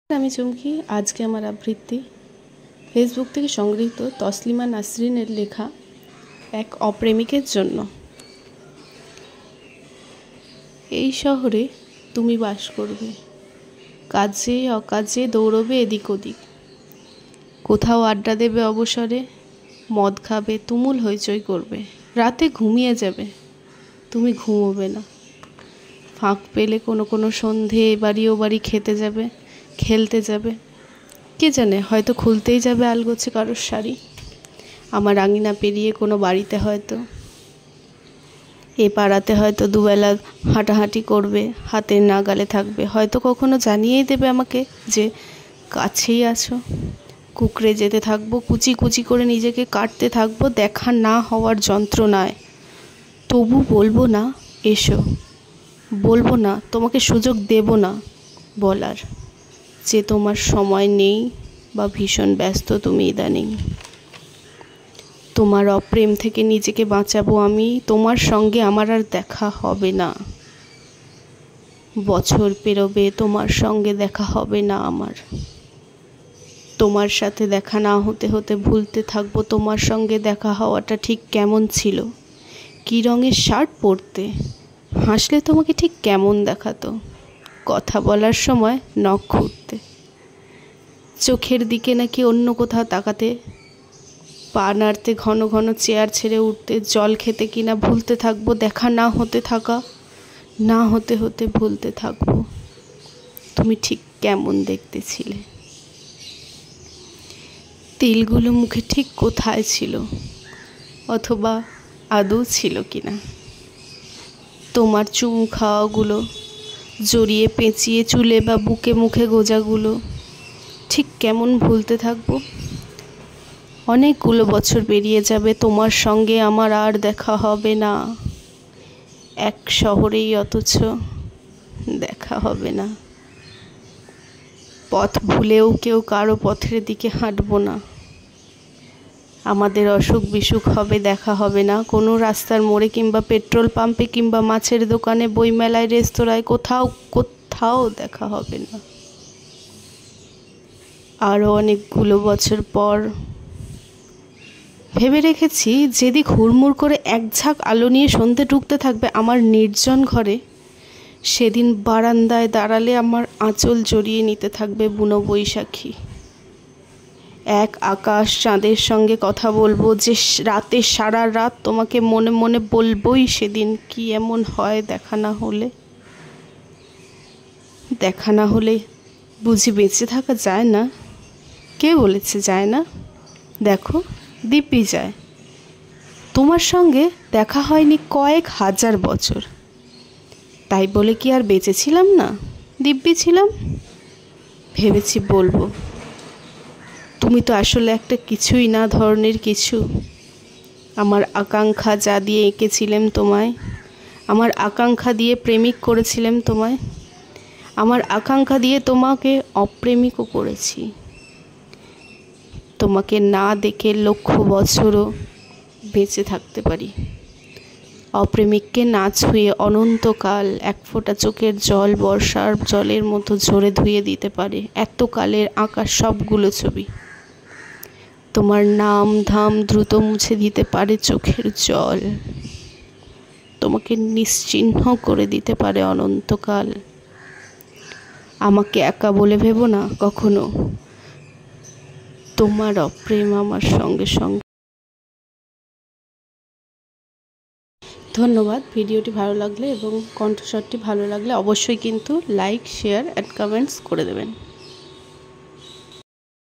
আমি চুমকি। আজকে আমার আবৃত্তি ফেসবুক থেকে সংগৃহীত তসলিমা নাসরিনের লেখা এক অপ্রেমিকের জন্য। এই শহরে তুমি বাস করবে, কাজে অকাজে দৌড়বে এদিক ওদিক, কোথাও আড্ডা দেবে অবসরে, মদ খাবে, তুমুল হইচই করবে, রাতে ঘুমিয়ে যাবে, তুমি ঘুমোবে না। ফাঁক পেলে কোনো সন্ধে এবাড়ি ও বাড়ি খেতে যাবে, খেলতে যাবে, কে জানে হয়তো খুলতেই যাবে আলগোছে কারোর শাড়ি। আমার আঙিনা পেরিয়ে কোনো বাড়িতে হয়তো, এ পাড়াতে হয়তো দুবেলা হাঁটাহাঁটি করবে, হাতের নাগালে থাকবে, হয়তো কখনো জানিয়েই দেবে আমাকে যে কাছেই আছো। কুকড়ে যেতে থাকবো, কুচি কুচি করে নিজেকে কাটতে থাকবো দেখা না হওয়ার যন্ত্রণায়। তবু বলবো না এসো, বলবো না, তোমাকে সুযোগ দেব না বলার যে তোমার সময় নেই বা ভীষণ ব্যস্ত তুমি ইদানিং। তোমার অপ্রেম থেকে নিজেকে বাঁচাবো আমি, তোমার সঙ্গে আমার আর দেখা হবে না। বছর পেরোবে, তোমার সঙ্গে দেখা হবে না আমার। তোমার সাথে দেখা না হতে হতে ভুলতে থাকবো তোমার সঙ্গে দেখা হওয়াটা ঠিক কেমন ছিল, কী রঙের শার্ট পরতে, হাসলে তোমাকে ঠিক কেমন দেখাতো, কথা বলার সময় নখ খুঁড়তে, চোখের দিকে নাকি অন্য কোথাও তাকাতে, পা নাড়তে, ঘন ঘন চেয়ার ছেড়ে উঠতে, জল খেতে কিনা ভুলতে থাকবো দেখা না হতে থাকা, না হতে হতে ভুলতে থাকবো তুমি ঠিক কেমন দেখতে ছিলে। তিলগুলো মুখে ঠিক কোথায় ছিল, অথবা আদৌ ছিল কিনা। তোমার চুমু খাওয়াগুলো, জড়িয়ে পেঁচিয়ে চুলে বা বুকে মুখে গোজাগুলো ঠিক কেমন ভুলতে থাকবো। অনেকগুলো বছর পেরিয়ে যাবে, তোমার সঙ্গে আমার আর দেখা হবে না। এক শহরেই অথচ দেখা হবে না। পথ ভুলেও কেউ কারো পথের দিকে হাঁটবো না। আমাদের অসুখ বিসুখ হবে, দেখা হবে না। কোনো রাস্তার মোড়ে কিংবা পেট্রোল পাম্পে কিংবা মাছের দোকানে, বইমেলায়, রেস্তোরাঁয়, কোথাও কোথাও দেখা হবে না। আরও অনেকগুলো বছর পর ভেবে রেখেছি, যেদিক হুড়মুড় করে এক ঝাঁক আলো নিয়ে সন্ধে ঢুকতে থাকবে আমার নির্জন ঘরে, সেদিন বারান্দায় দাঁড়ালে আমার আঁচল জড়িয়ে নিতে থাকবে বুনো বৈশাখী। এক আকাশ চাঁদের সঙ্গে কথা বলবো, যে রাতে সারা রাত তোমাকে মনে মনে বলবোই সেদিন কি এমন হয় দেখা না হলে। দেখা না হলে বুঝি বেঁচে থাকা যায় না? কে বলেছে যায় না? দেখো, দিব্যি যায়। তোমার সঙ্গে দেখা হয়নি কয়েক হাজার বছর, তাই বলে কি আর বেঁচে ছিলাম না? দিব্যি ছিলাম। ভেবেছি বলবো, তুমি তো আসলে একটা কিছুই না ধরনের কিছু। আমার আকাঙ্ক্ষা যা দিয়ে এঁকেছিলাম তোমায়, আমার আকাঙ্ক্ষা দিয়ে প্রেমিক করেছিলাম তোমায়, আমার আকাঙ্ক্ষা দিয়ে তোমাকে অপ্রেমিকও করেছি। তোমাকে না দেখে লক্ষ বছরও বেঁচে থাকতে পারি। অপ্রেমিককে না ছুঁয়ে অনন্তকাল এক ফোঁটা চোখের জল বর্ষার জলের মতো ঝরে ধুয়ে দিতে পারে এতকালের আঁকা সবগুলো ছবি। তোমার নাম ধাম দ্রুত মুছে দিতে পারে চোখের জল, তোমাকে নিশ্চিহ্ন করে দিতে পারে অনন্তকাল। আমাকে একা বলে ভেবো না কখনো, তোমার অপ্রেম আমার সঙ্গে সঙ্গে। ধন্যবাদ। ভিডিওটি ভালো লাগলে এবং কণ্ঠস্বরটি ভালো লাগলে অবশ্যই কিন্তু লাইক, শেয়ার অ্যান্ড কমেন্টস করে দেবেন।